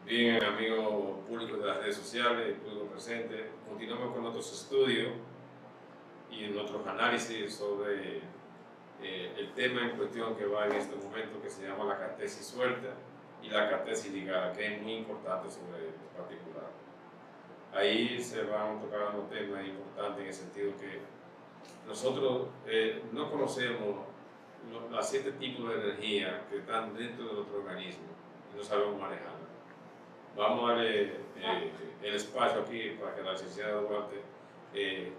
Bien, amigos públicos de las redes sociales, público presente, continuamos con nuestros estudios y nuestros análisis sobre el tema en cuestión que va en este momento, que se llama la catesis suelta y la catesis ligada, que es muy importante sobre el particular. Ahí se van a tocar unos temas importantes en el sentido que nosotros no conocemos los 7 tipos de energía que están dentro de nuestro organismo y no sabemos manejarlos. Vamos a darle el espacio aquí para que la licenciada Duarte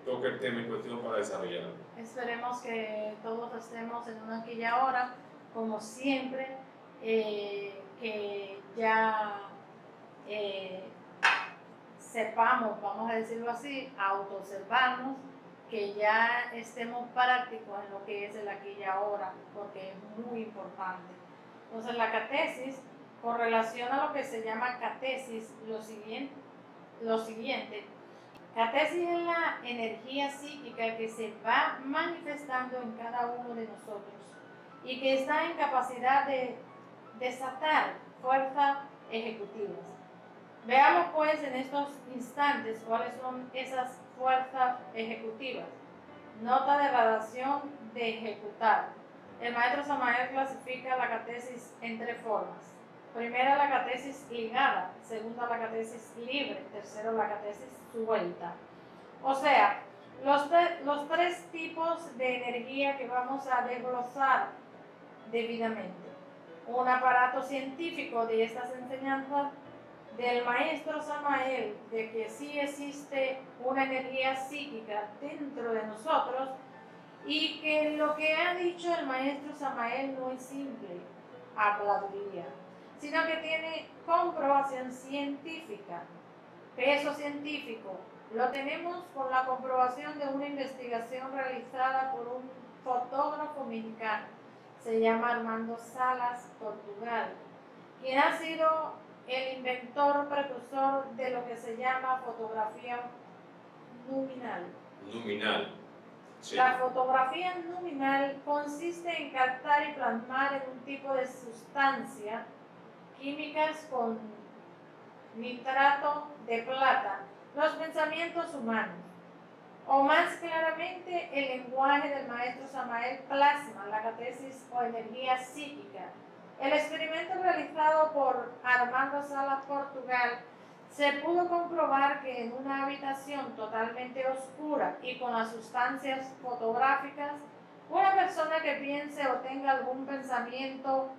toque el tema en cuestión para desarrollarlo. Esperemos que todos estemos en una aquí y ahora, como siempre, que ya sepamos, vamos a decirlo así, autoobservarnos, que ya estemos prácticos en lo que es el aquí y ahora, porque es muy importante. Entonces la catesis, con relación a lo que se llama catesis, lo siguiente, catesis es la energía psíquica que se va manifestando en cada uno de nosotros y que está en capacidad de desatar fuerzas ejecutivas. Veamos pues en estos instantes cuáles son esas fuerzas ejecutivas. Nota de gradación de ejecutar. El maestro Samael clasifica la catesis en 3 formas. Primera, la catesis ligada. Segunda, la catesis libre. Tercero, la catesis suelta. O sea, los 3 tipos de energía que vamos a desglosar debidamente. Un aparato científico de estas enseñanzas del maestro Samael, de que sí existe una energía psíquica dentro de nosotros y que lo que ha dicho el maestro Samael no es simple habladuría, sino que tiene comprobación científica, peso científico. Lo tenemos con la comprobación de una investigación realizada por un fotógrafo mexicano, se llama Armando Salas Portugal, quien ha sido el inventor precursor de lo que se llama fotografía numinal. Numinal. Sí. La fotografía numinal consiste en captar y plasmar en un tipo de sustancia químicas con nitrato de plata los pensamientos humanos, o más claramente el lenguaje del maestro Samael plasma la catesis o energía psíquica. El experimento realizado por Armando Salas Portugal se pudo comprobar que en una habitación totalmente oscura y con las sustancias fotográficas, una persona que piense o tenga algún pensamiento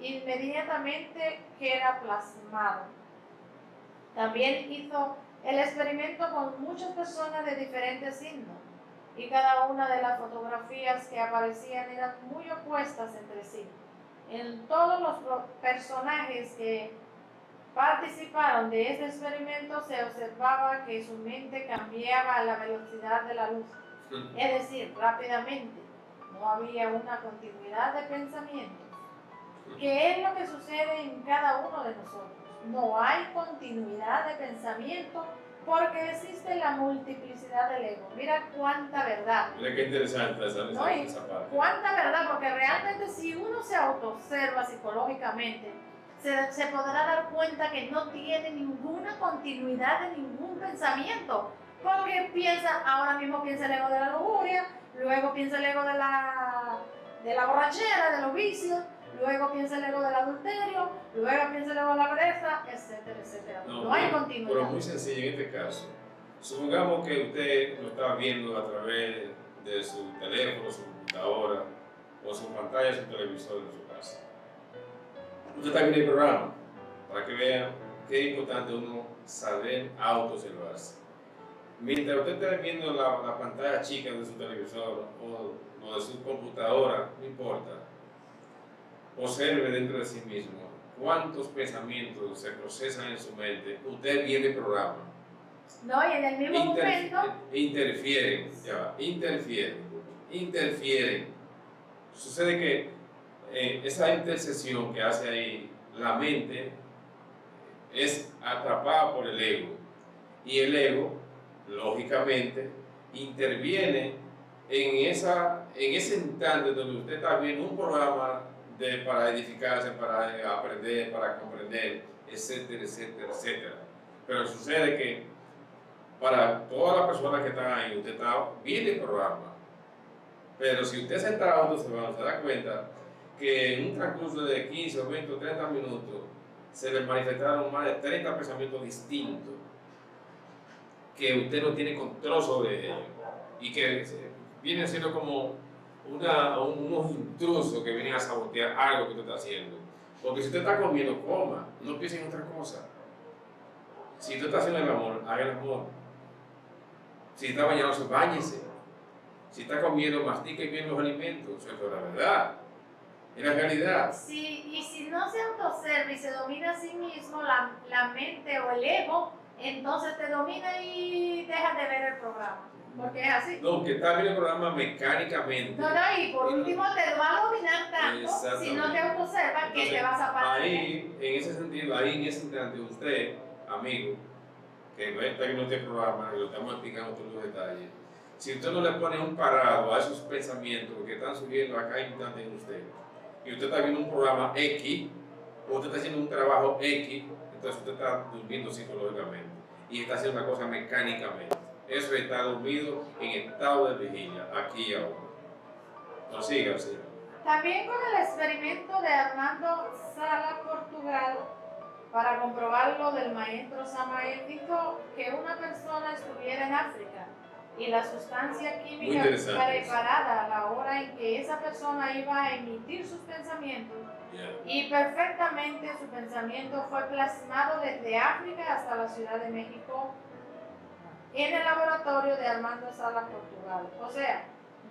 inmediatamente queda plasmado. También hizo el experimento con muchas personas de diferentes signos y cada una de las fotografías que aparecían eran muy opuestas entre sí. En todos los personajes que participaron de este experimento se observaba que su mente cambiaba a la velocidad de la luz, es decir, rápidamente. No había una continuidad de pensamientos, que es lo que sucede en cada uno de nosotros. No hay continuidad de pensamiento porque existe la multiplicidad del ego. Mira cuánta verdad. Mira qué interesante esa parte. Cuánta verdad, porque realmente si uno se autoobserva psicológicamente, se podrá dar cuenta que no tiene ninguna continuidad de ningún pensamiento. Porque ahora mismo piensa el ego de la lujuria, luego piensa el ego de la borrachera, de los vicios, luego piensa el ego del adulterio, luego piensa el ego de la pereza, etcétera, etcétera. No hay continuidad. Pero muy sencillo en este caso. Supongamos que usted lo está viendo a través de su teléfono, su computadora o su pantalla, su televisor en su casa. Usted está viendo el programa para que vean que es importante uno saber autoobservarse. Mientras usted esté viendo la pantalla chica de su televisor o de su computadora, no importa, observe dentro de sí mismo cuántos pensamientos se procesan en su mente. Usted viene el programa. No, y en el mismo momento interfieren. Sucede que esa intercesión que hace ahí la mente es atrapada por el ego. Y el ego, lógicamente, interviene en ese instante donde usted está viendo un programa para edificarse, para aprender, para comprender, etcétera, etcétera, etcétera. Pero sucede que para todas las personas que están ahí, usted está bien el programa. Pero si usted se está autoobservando, se da cuenta que en un transcurso de 15 o 20 o 30 minutos se le manifestaron más de 30 pensamientos distintos que usted no tiene control sobre ellos y que vienen siendo como unos intrusos que vienen a sabotear algo que usted está haciendo. Porque si usted está comiendo, coma, no piense en otra cosa. Si usted está haciendo el amor, haga el amor. Si está bañándose, báñese. Si está comiendo, mastique bien los alimentos. Eso es la verdad. Es la realidad. Sí, y si no se autoobserva y se domina a sí mismo, la mente o el ego, entonces te domina y dejas de ver el programa. Porque es así. No, que está viendo el programa mecánicamente. No, y por último te va a dominar tanto si no te autoobservas que te vas a parar. Ahí, en ese sentido, ahí en ese instante, usted, amigo, que no está viendo este programa, y lo estamos explicando todos los detalles, si usted no le pone un parado a esos pensamientos que están subiendo a cada instante en usted, y usted está viendo un programa X, o usted está haciendo un trabajo X, entonces usted está durmiendo psicológicamente y está haciendo una cosa mecánicamente. Eso está dormido en estado de vigilia, aquí y ahora. No siga, señor. También con el experimento de Armando Sala Portugal, para comprobar lo del maestro Samael, dijo que una persona estuviera en África y la sustancia química preparada a la hora en que esa persona iba a emitir sus pensamientos, y perfectamente su pensamiento fue plasmado desde África hasta la Ciudad de México en el laboratorio de Armando Sala Portugal. O sea,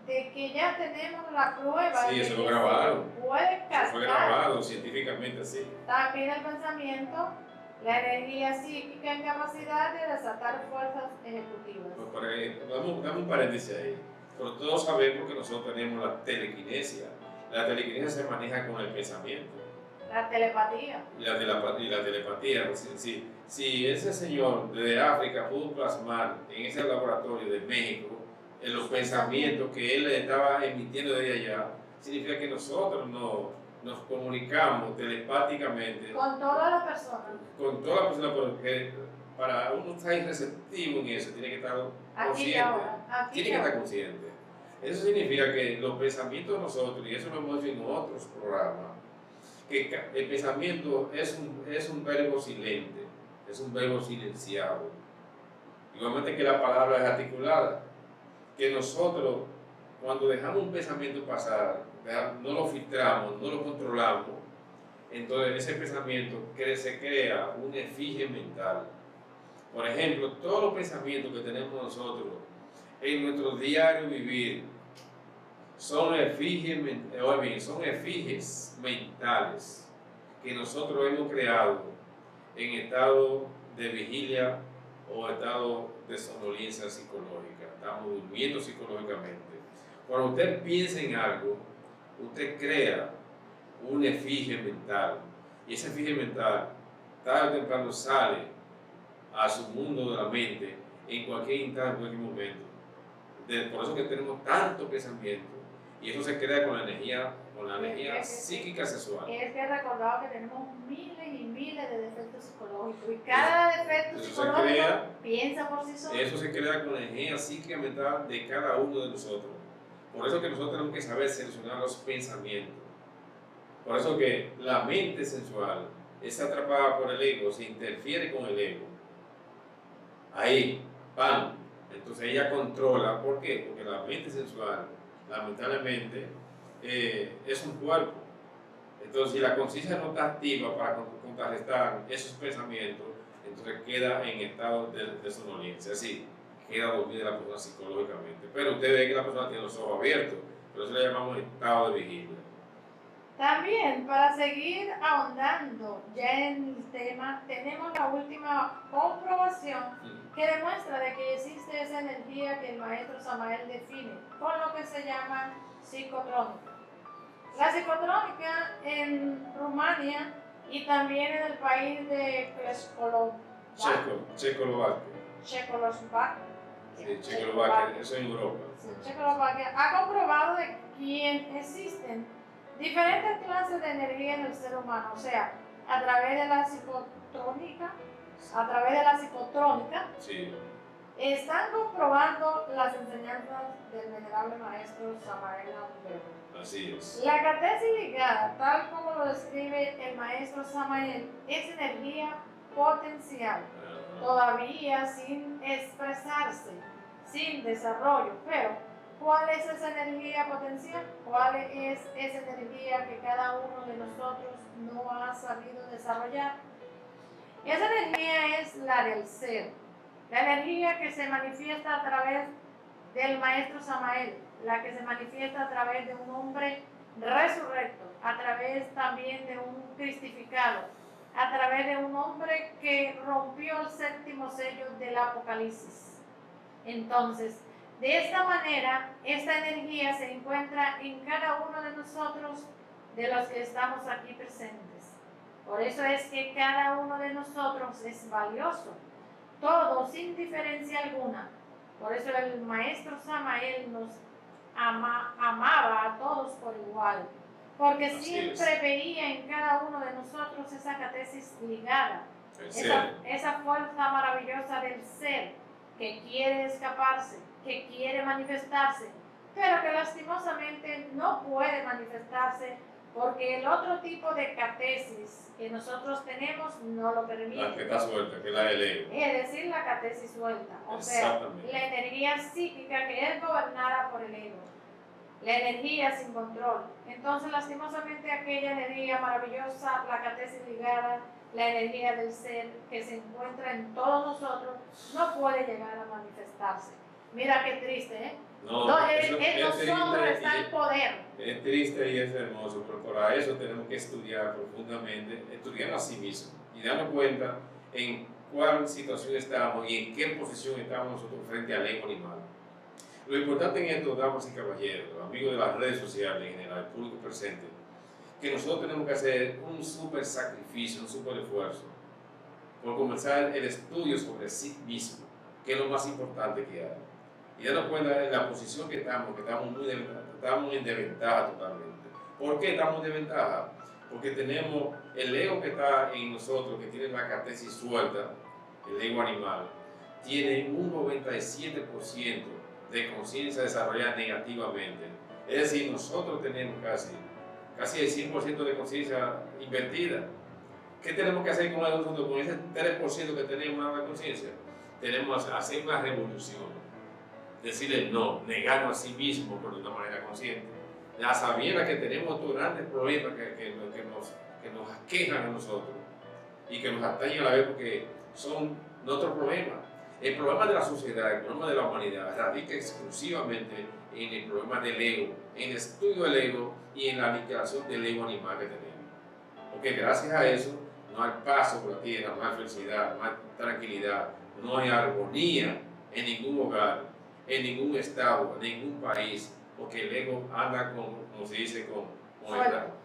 de que ya tenemos la prueba. Sí, eso lo grabaron. Puede captar. Fue grabado científicamente, sí. También el pensamiento, la energía psíquica en capacidad de desatar fuerzas ejecutivas. Pues dame un paréntesis ahí. Pero todos sabemos que nosotros tenemos la telequinesia. La telequinesia se maneja con el pensamiento. La telepatía. Y la telepatía. Si ese señor de África pudo plasmar en ese laboratorio de México en los pensamientos que él estaba emitiendo desde allá, significa que nosotros nos comunicamos telepáticamente con todas las personas. Con todas las personas, porque para uno estar receptivo en eso, tiene que estar consciente. Tiene que estar consciente. Eso significa que los pensamientos de nosotros, y eso lo hemos dicho en otros programas, que el pensamiento es un verbo silente, es un verbo silenciado. Igualmente que la palabra es articulada, que nosotros cuando dejamos un pensamiento pasar, no lo filtramos, no lo controlamos, entonces ese pensamiento se crea una efigie mental. Por ejemplo, todos los pensamientos que tenemos nosotros en nuestro diario vivir son efigies mentales que nosotros hemos creado en estado de vigilia o estado de somnolencia psicológica. Estamos durmiendo psicológicamente. Cuando usted piensa en algo, usted crea una efigie mental, y esa efigie mental tarde o temprano sale a su mundo de la mente en cualquier instante, en cualquier momento. Por eso que tenemos tanto pensamiento, y eso se crea con la energía psíquica sexual. Es que recordado que tenemos miles y miles de defectos psicológicos, y cada defecto psicológico piensa por sí solo. Eso se crea con la energía psíquica mental de cada uno de nosotros. Por eso que nosotros tenemos que saber seleccionar los pensamientos. Por eso que la mente sensual es atrapada por el ego, se interfiere con el ego. Ahí, ¡pam! Entonces ella controla. ¿Por qué? Porque la mente sensual, lamentablemente, es un cuerpo. Entonces, si la conciencia no está activa para contrarrestar esos pensamientos, entonces queda en estado de somnolencia. Así, queda dormida la persona psicológicamente. Pero usted ve que la persona tiene los ojos abiertos, pero eso le llamamos estado de vigilia. También, para seguir ahondando ya en el tema, tenemos la última comprobación que demuestra de que existe esa energía que el maestro Samael define con lo que se llama psicotrónica. La psicotrónica en Rumania y también en el país de Checoslovaquia, eso en Europa. Checoslovaquia ha comprobado de que existen diferentes clases de energía en el ser humano, o sea, a través de la psicotrónica, Sí, están comprobando las enseñanzas del venerable maestro Samael Aun Weor. así es. La catesis ligada, tal como lo describe el maestro Samael, es energía potencial, todavía sin expresarse, sin desarrollo. Pero, ¿cuál es esa energía potencial? ¿Cuál es esa energía que cada uno de nosotros no ha sabido desarrollar? Esa energía es la del ser, la energía que se manifiesta a través del maestro Samael, la que se manifiesta a través de un hombre resurrecto, a través también de un cristificado, a través de un hombre que rompió el séptimo sello del Apocalipsis. Entonces, de esta manera, esta energía se encuentra en cada uno de nosotros, de los que estamos aquí presentes. Por eso es que cada uno de nosotros es valioso, todo sin diferencia alguna. Por eso el maestro Samael nos amaba a todos por igual, porque Así siempre es. veía en cada uno de nosotros esa catesis ligada, El ser. esa fuerza maravillosa del ser que quiere escaparse, que quiere manifestarse, pero que lastimosamente no puede manifestarse porque el otro tipo de catesis que nosotros tenemos no lo permite. La que está suelta, que es la del ego. Es decir, la catesis suelta, o sea, Exactamente. la energía psíquica que es gobernada por el ego, la energía sin control. Entonces, lastimosamente, aquella energía maravillosa, la catesis ligada, la energía del ser que se encuentra en todos nosotros, no puede llegar a manifestarse. Mira qué triste, ¿eh? No, en nosotros está el poder. Es triste y es hermoso, pero para eso tenemos que estudiar profundamente, estudiar a sí mismo y darnos cuenta en cuál situación estamos y en qué posición estamos nosotros frente al ego animal. Lo importante en esto, damas y caballeros, amigos de las redes sociales en general, el público presente, que nosotros tenemos que hacer un súper sacrificio, un súper esfuerzo por comenzar el estudio sobre sí mismo, que es lo más importante que hay. Y darnos cuenta de la posición que estamos estamos en desventaja totalmente. ¿Por qué estamos en desventaja? Porque tenemos el ego que está en nosotros, que tiene la catesis suelta, el ego animal, tiene un 97% de conciencia desarrollada negativamente. Es decir, nosotros tenemos casi el 100% de conciencia invertida. ¿Qué tenemos que hacer con nosotros? Con ese 3% que tenemos de conciencia, tenemos que hacer una revolución. Decirle no, negarnos a sí mismo, pero de una manera consciente. La sabienda que tenemos estos grandes problemas que nos aquejan a nosotros y que nos atañen a la vez porque son nuestros problemas. El problema de la sociedad, el problema de la humanidad radica exclusivamente en el problema del ego, en el estudio del ego y en la aniquilación del ego animal que tenemos. Porque gracias a eso no hay paz por la tierra, no hay felicidad, no hay tranquilidad, no hay armonía en ningún hogar, en ningún estado, en ningún país, porque el ego anda como se dice,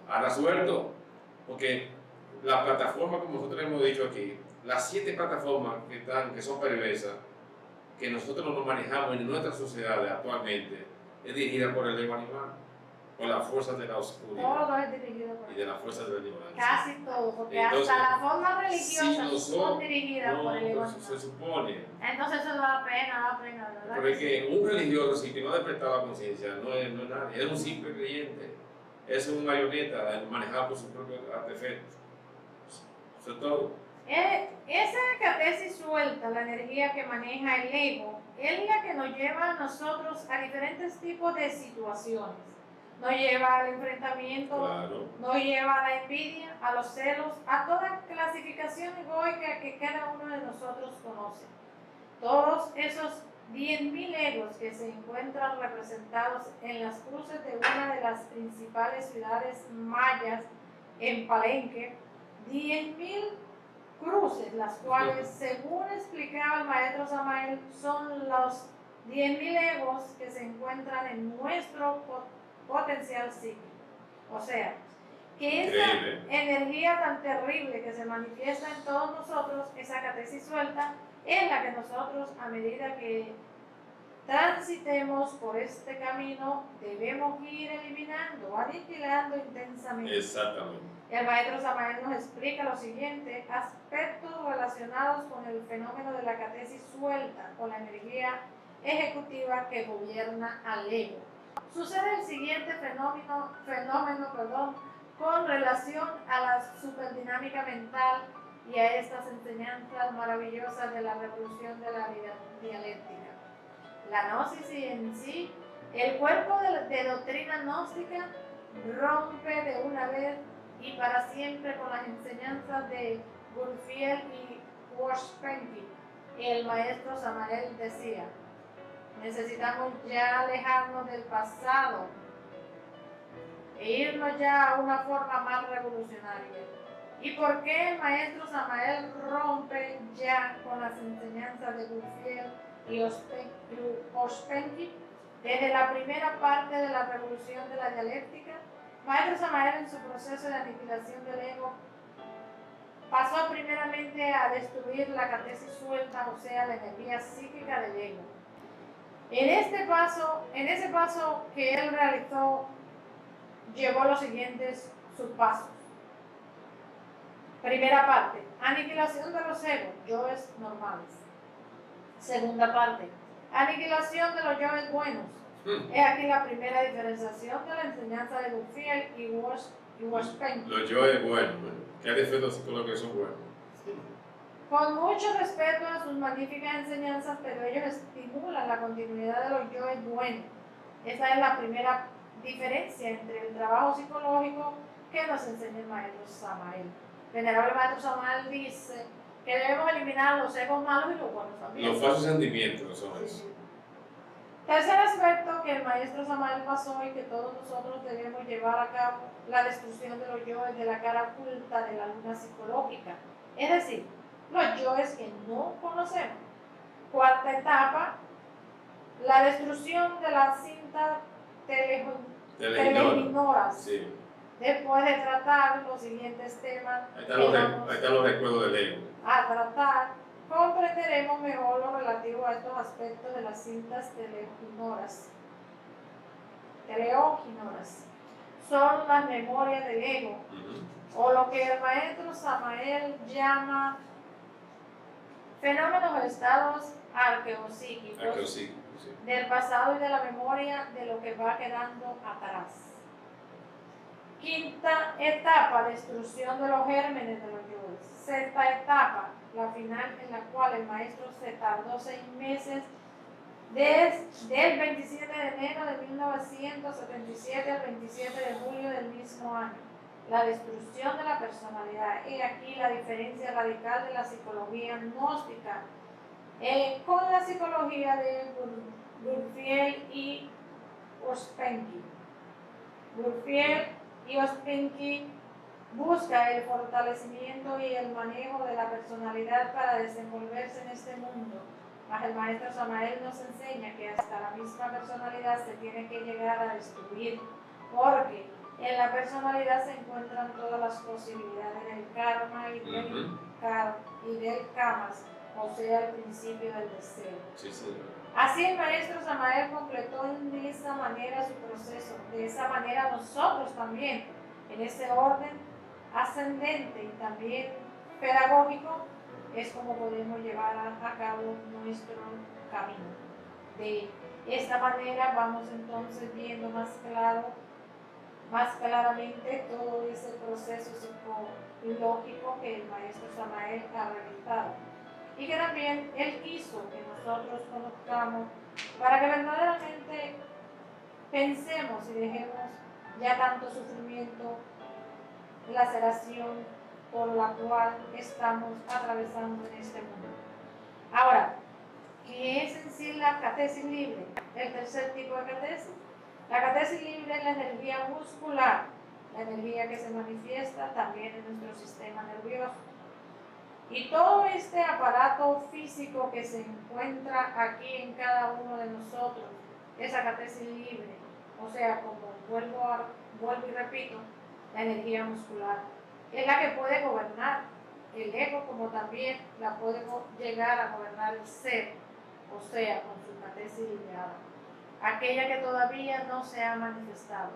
anda suelto. Porque la plataforma, como nosotros hemos dicho aquí, las 7 plataformas que son perversas, que nosotros nos manejamos en nuestras sociedades actualmente, es dirigida por el ego animal, por las fuerzas de la oscuridad. Todo es dirigido por y de las fuerzas del animal. Casi todo, porque entonces, hasta las formas religiosas si son dirigidas por el ego pues, animal. se supone. Entonces eso da pena, ¿verdad? Pero es que un religioso, si que no ha despertado la conciencia, no es nadie, es un simple creyente, es una marioneta manejada por su propio artefacto. Eso es todo. Esa catesis suelta, la energía que maneja el ego, es la que nos lleva a nosotros a diferentes tipos de situaciones. Nos lleva al enfrentamiento, Claro. nos lleva a la envidia, a los celos, a toda clasificación egoica que cada uno de nosotros conoce. Todos esos 10.000 egos que se encuentran representados en las cruces de una de las principales ciudades mayas, en Palenque, 10.000 cruces, las cuales, según explicaba el maestro Samael, son los 10.000 egos que se encuentran en nuestro potencial psíquico. O sea, que esa energía tan terrible que se manifiesta en todos nosotros, esa catesis suelta, es la que nosotros, a medida que transitemos por este camino, debemos ir eliminando, aniquilando intensamente. Exactamente. El maestro Samael nos explica lo siguiente: aspectos relacionados con el fenómeno de la catesis suelta, con la energía ejecutiva que gobierna al ego. Sucede el siguiente fenómeno, con relación a la superdinámica mental y a estas enseñanzas maravillosas de la revolución de la dialéctica. La gnosis en sí, el cuerpo de doctrina gnóstica rompe de una vez y para siempre con las enseñanzas de Gurdjieff y Worspenki. El maestro Samael decía: necesitamos ya alejarnos del pasado e irnos ya a una forma más revolucionaria. ¿Y por qué el maestro Samael rompe ya con las enseñanzas de Gurdjieff y Ouspensky? Desde la primera parte de la revolución de la dialéctica, maestro Samael, en su proceso de aniquilación del ego, pasó primeramente a destruir la catesis suelta, o sea, la energía psíquica del ego. En ese paso que él realizó, llevó los siguientes subpasos. Primera parte, aniquilación de los egos, yoes normales. Segunda parte, aniquilación de los yoes buenos. Es aquí la primera diferenciación de la enseñanza de Gurdjieff y Worspenki. Los yoes buenos, ¿qué defectos con los que son buenos? Con mucho respeto a sus magníficas enseñanzas, pero ellos estimulan la continuidad de los yoes buenos. Esa es la primera diferencia entre el trabajo psicológico que nos enseña el maestro Samael. El venerable maestro Samael dice que debemos eliminar los egos malos y los buenos también. Los falsos sentimientos son eso. Tercer aspecto que el maestro Samael pasó y que todos nosotros debemos llevar a cabo: la destrucción de los yoes de la cara oculta de la luna psicológica, es decir, los yoes que no conocemos. Cuarta etapa, la destrucción de la cinta teleignoras. Sí. Después de tratar los siguientes temas, ahí están los recuerdos del ego. A tratar, comprenderemos mejor lo relativo a estos aspectos de las cintas teleóginas. Son las memorias del ego, o lo que el maestro Samael llama fenómenos o estados arqueopsíquicos Sí. del pasado y de la memoria de lo que va quedando atrás. Quinta etapa, destrucción de los gérmenes de los yoes. Sexta etapa, la final, en la cual el maestro se tardó 6 meses, desde el 27 de enero de 1977 al 27 de julio del mismo año. La destrucción de la personalidad. He aquí la diferencia radical de la psicología gnóstica con la psicología de Gurdjieff y Ouspensky. Gurdjieff y Ouspensky busca el fortalecimiento y el manejo de la personalidad para desenvolverse en este mundo. Mas el maestro Samael nos enseña que hasta la misma personalidad se tiene que llegar a destruir, porque en la personalidad se encuentran todas las posibilidades del karma y del kamas, o sea, el principio del deseo. Sí, señor. Así el maestro Samael completó de esa manera su proceso, de esa manera nosotros también, en ese orden ascendente y también pedagógico, es como podemos llevar a cabo nuestro camino. De esta manera vamos entonces viendo más claramente todo ese proceso psicológico que el maestro Samael ha realizado, y que también él quiso que nosotros conozcamos para que verdaderamente pensemos y dejemos ya tanto sufrimiento, laceración por la cual estamos atravesando en este mundo. Ahora, ¿qué es en sí la catesis libre? El tercer tipo de catesis. La catesis libre es la energía muscular, la energía que se manifiesta también en nuestro sistema nervioso. Y todo este aparato físico que se encuentra aquí en cada uno de nosotros, esa catesis libre, o sea, como vuelvo y repito, la energía muscular, es la que puede gobernar el ego, como también la puede llegar a gobernar el ser, o sea, con su catesis ligada, aquella que todavía no se ha manifestado.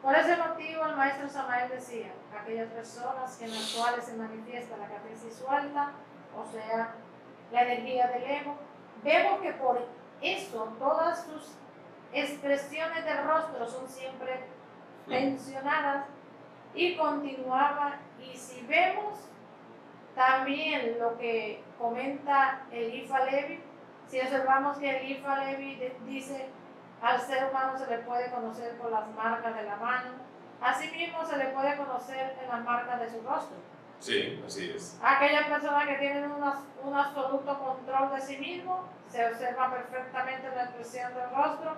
Por ese motivo el maestro Samael decía, aquellas personas en las cuales se manifiesta la catesis suelta, o sea, la energía del ego, vemos que por eso todas sus expresiones del rostro son siempre tensionadas y continuaba. Y si vemos también lo que comenta Elifa Levi, si observamos que Elifa Levi dice, al ser humano se le puede conocer por las marcas de la mano, asimismo se le puede conocer en las marcas de su rostro. Sí, así es. Aquellas personas que tienen un absoluto control de sí mismo, se observa perfectamente la expresión del rostro.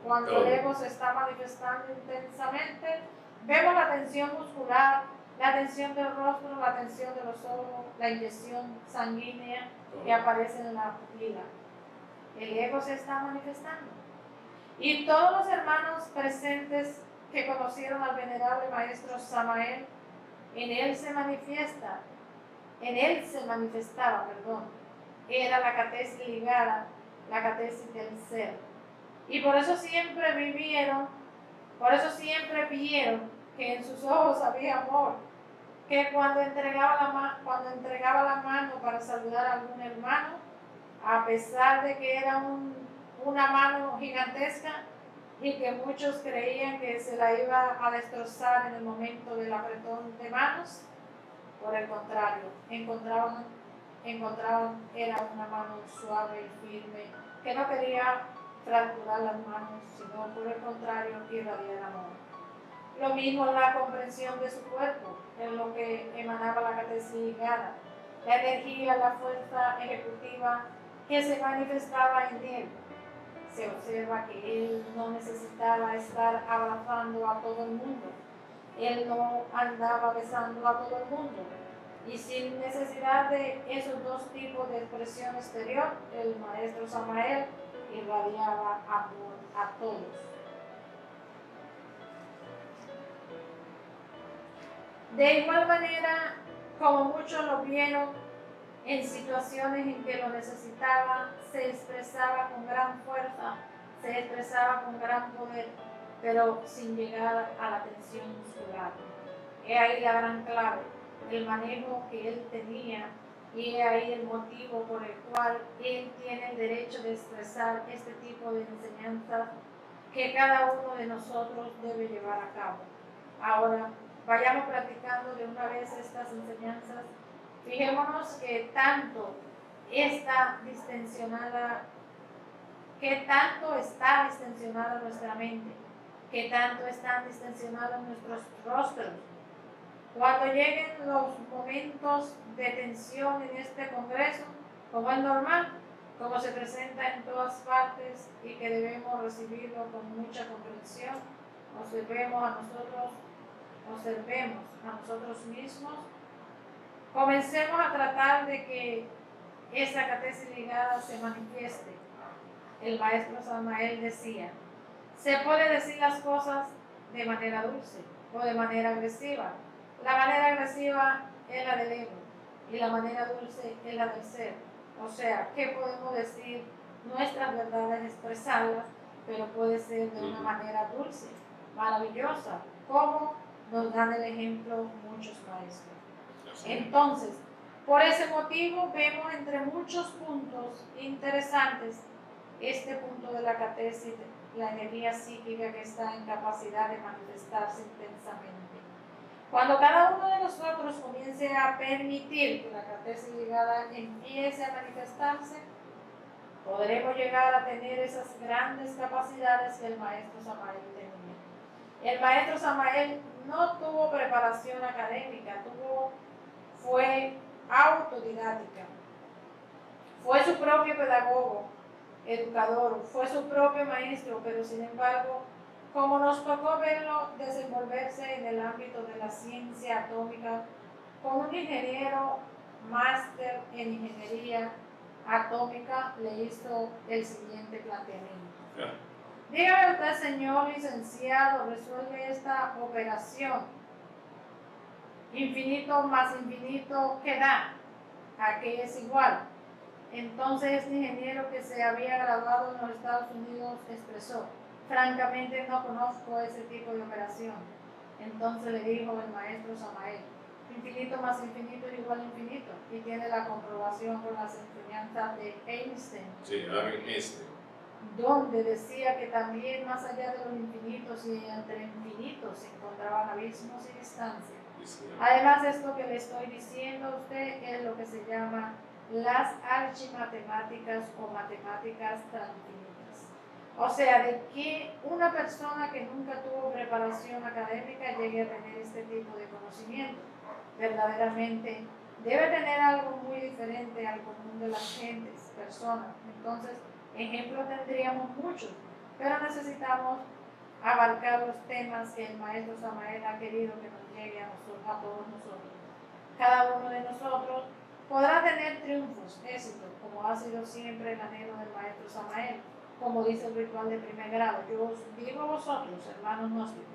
Cuando el ego se está manifestando intensamente, vemos la tensión muscular, la tensión del rostro, la tensión de los ojos, la inyección sanguínea que aparece en la pupila. El ego se está manifestando. Y todos los hermanos presentes que conocieron al venerable maestro Samael, en él se manifestaba, era la catesis ligada, la catesis del ser. Y por eso siempre vieron que en sus ojos había amor, que cuando entregaba la mano para saludar a algún hermano, a pesar de que era una mano gigantesca y que muchos creían que se la iba a destrozar en el momento del apretón de manos, por el contrario, encontraban era una mano suave y firme, que no quería fracturar las manos, sino por el contrario, irradiar amor. Lo mismo la comprensión de su cuerpo, en lo que emanaba la catesis ligada, la energía, la fuerza ejecutiva que se manifestaba en él. Se observa que él no necesitaba estar abrazando a todo el mundo, él no andaba besando a todo el mundo, y sin necesidad de esos dos tipos de expresión exterior, el maestro Samael irradiaba amor a todos. De igual manera, como muchos lo vieron en situaciones en que lo necesitaba, se expresaba con gran fuerza, se expresaba con gran poder, pero sin llegar a la tensión muscular. He ahí la gran clave, el manejo que él tenía, y he ahí el motivo por el cual él tiene el derecho de expresar este tipo de enseñanzas que cada uno de nosotros debe llevar a cabo. Ahora, vayamos practicando de una vez estas enseñanzas. Fijémonos que tanto está distensionada nuestra mente, que tanto están distensionados nuestros rostros. Cuando lleguen los momentos de tensión en este congreso, como es normal, como se presenta en todas partes y que debemos recibirlo con mucha comprensión, observemos a nosotros mismos, comencemos a tratar de que esa catesis ligada se manifieste. El maestro Samael decía, se puede decir las cosas de manera dulce o de manera agresiva. La manera agresiva es la del ego y la manera dulce es la del ser. O sea, ¿qué podemos decir? Nuestras verdades, expresarlas, pero puede ser de una manera dulce, maravillosa, como nos dan el ejemplo muchos maestros. Entonces, por ese motivo vemos entre muchos puntos interesantes este punto de la catesis, la energía psíquica que está en capacidad de manifestarse intensamente. Cuando cada uno de nosotros comience a permitir que la catesis ligada empiece a manifestarse, podremos llegar a tener esas grandes capacidades que el maestro Samael tenía. El maestro Samael no tuvo preparación académica, fue autodidáctica, fue su propio pedagogo, educador, fue su propio maestro, pero sin embargo, como nos tocó verlo desenvolverse en el ámbito de la ciencia atómica, con un ingeniero máster en ingeniería atómica, le hizo el siguiente planteamiento. Dígame usted, señor licenciado, resuelve esta operación. Infinito más infinito, ¿qué da? ¿A qué es igual? Entonces este ingeniero que se había graduado en los Estados Unidos expresó: francamente no conozco ese tipo de operación. Entonces le dijo el maestro Samael: infinito más infinito es igual a infinito, y tiene la comprobación con las enseñanzas de Einstein. Sí, Albert Einstein. Donde decía que también más allá de los infinitos y entre infinitos se encontraban abismos y distancias. Además, esto que le estoy diciendo a usted es lo que se llama las archimatemáticas o matemáticas transinfinitas. O sea, de que una persona que nunca tuvo preparación académica llegue a tener este tipo de conocimiento. Verdaderamente debe tener algo muy diferente al común de las gentes, personas. Entonces, ejemplos tendríamos muchos, pero necesitamos abarcar los temas que el maestro Samael ha querido que nos llegue a todos nosotros. Cada uno de nosotros podrá tener triunfos, éxitos, como ha sido siempre el anhelo del maestro Samael, como dice el ritual de primer grado. Yo os digo a vosotros, hermanos gnósticos,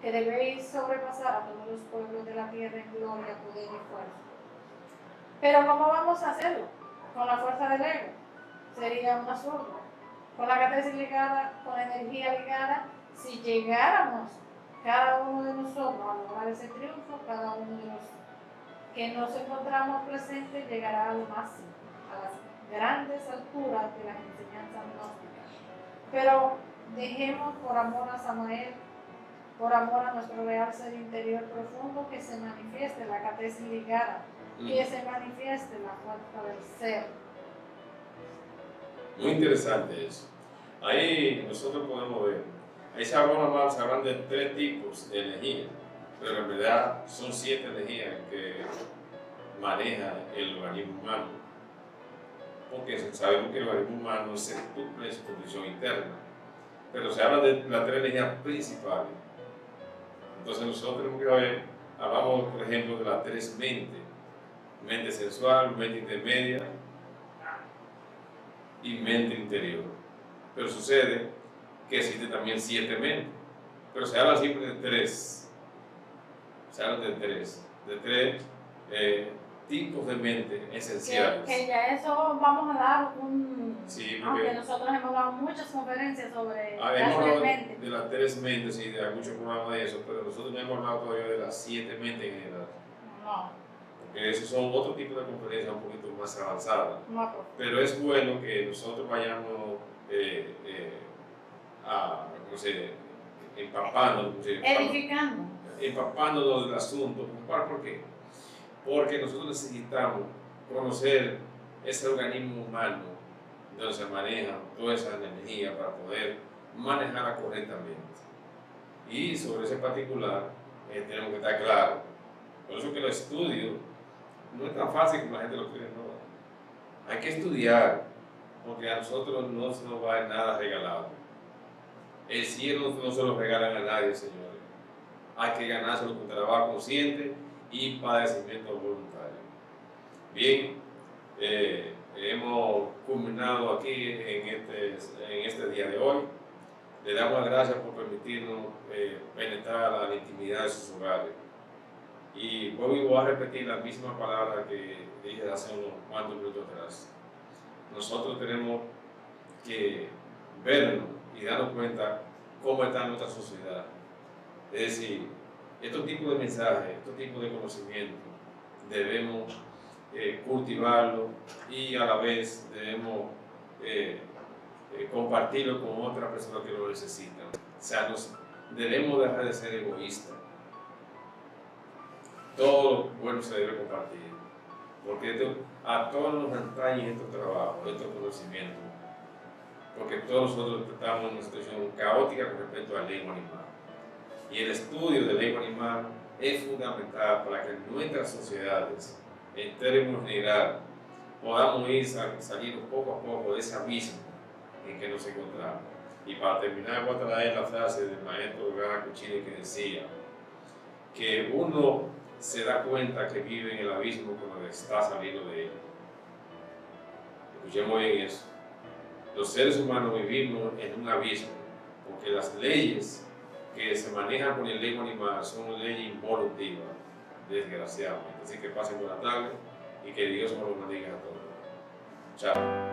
que debéis sobrepasar a todos los pueblos de la tierra en gloria, poder y fuerza. Pero ¿cómo vamos a hacerlo? Con la fuerza del ego. Sería un absurdo. Con la catesis ligada, con la energía ligada, si llegáramos cada uno de nosotros a lograr ese triunfo, cada uno de los que nos encontramos presentes llegará a lo máximo, a las grandes alturas de las enseñanzas gnósticas. Pero dejemos por amor a Samael, por amor a nuestro real ser interior profundo, que se manifieste la catesis ligada, que se manifieste la fuerza del ser. Muy interesante eso. Ahí nosotros podemos ver, ahí se hablan de 3 tipos de energía, pero en verdad son 7 energías que maneja el organismo humano, porque sabemos que el organismo humano se cumple en su condición interna, pero se habla de las 3 energías principales. Entonces nosotros tenemos que ver, hablamos por ejemplo de las 3 mentes: mente sensual, mente intermedia y mente interior. Pero sucede que existen también 7 mentes, pero se habla siempre de 3. Se habla de 3 tipos de mente esenciales. Que ya eso vamos a dar un... Sí, aunque nosotros hemos dado muchas conferencias sobre las hemos 3 hablado mentes. de las 3 mentes y de muchos programas de eso, pero nosotros no hemos hablado todavía de las 7 mentes en general. No. Porque esos son otro tipo de conferencias un poquito más avanzadas. No. Pero es bueno que nosotros vayamos empapándonos del asunto. ¿Por qué? Porque nosotros necesitamos conocer ese organismo humano donde se maneja toda esa energía para poder manejarla correctamente. Y sobre ese particular tenemos que estar claros. Por eso que los estudios no es tan fácil como la gente lo cree, no. Hay que estudiar, porque a nosotros no se nos va a dar nada regalado. El cielo no se lo regalan a nadie, señores. Hay que ganárselo con trabajo consciente y padecimiento voluntario. Bien, hemos culminado aquí en este día de hoy. Le damos las gracias por permitirnos penetrar a la intimidad de sus hogares. Y voy a repetir la misma palabra que dije hace unos cuantos minutos atrás. Nosotros tenemos que vernos y darnos cuenta cómo está nuestra sociedad. Es decir, estos tipos de mensajes, estos tipos de conocimientos, debemos cultivarlo y a la vez debemos compartirlo con otras personas que lo necesitan. O sea, debemos dejar de ser egoístas. Todo lo bueno se debe compartir, porque a todos nos atañe estos trabajos, estos conocimientos, porque todos nosotros estamos en una situación caótica con respecto al lengua animal. Y el estudio del lengua animal es fundamental para que nuestras sociedades, en términos generales, podamos ir saliendo poco a poco de ese abismo en que nos encontramos. Y para terminar, voy a traer la frase del maestro Gran Cuchini que decía que uno se da cuenta que vive en el abismo cuando está saliendo de él. Escuchemos bien eso. Los seres humanos vivimos en un abismo porque las leyes que se manejan con el lengua animal son leyes involutivas, desgraciadamente. Así que pasen buena tarde y que Dios nos lo bendiga a todos. Chao.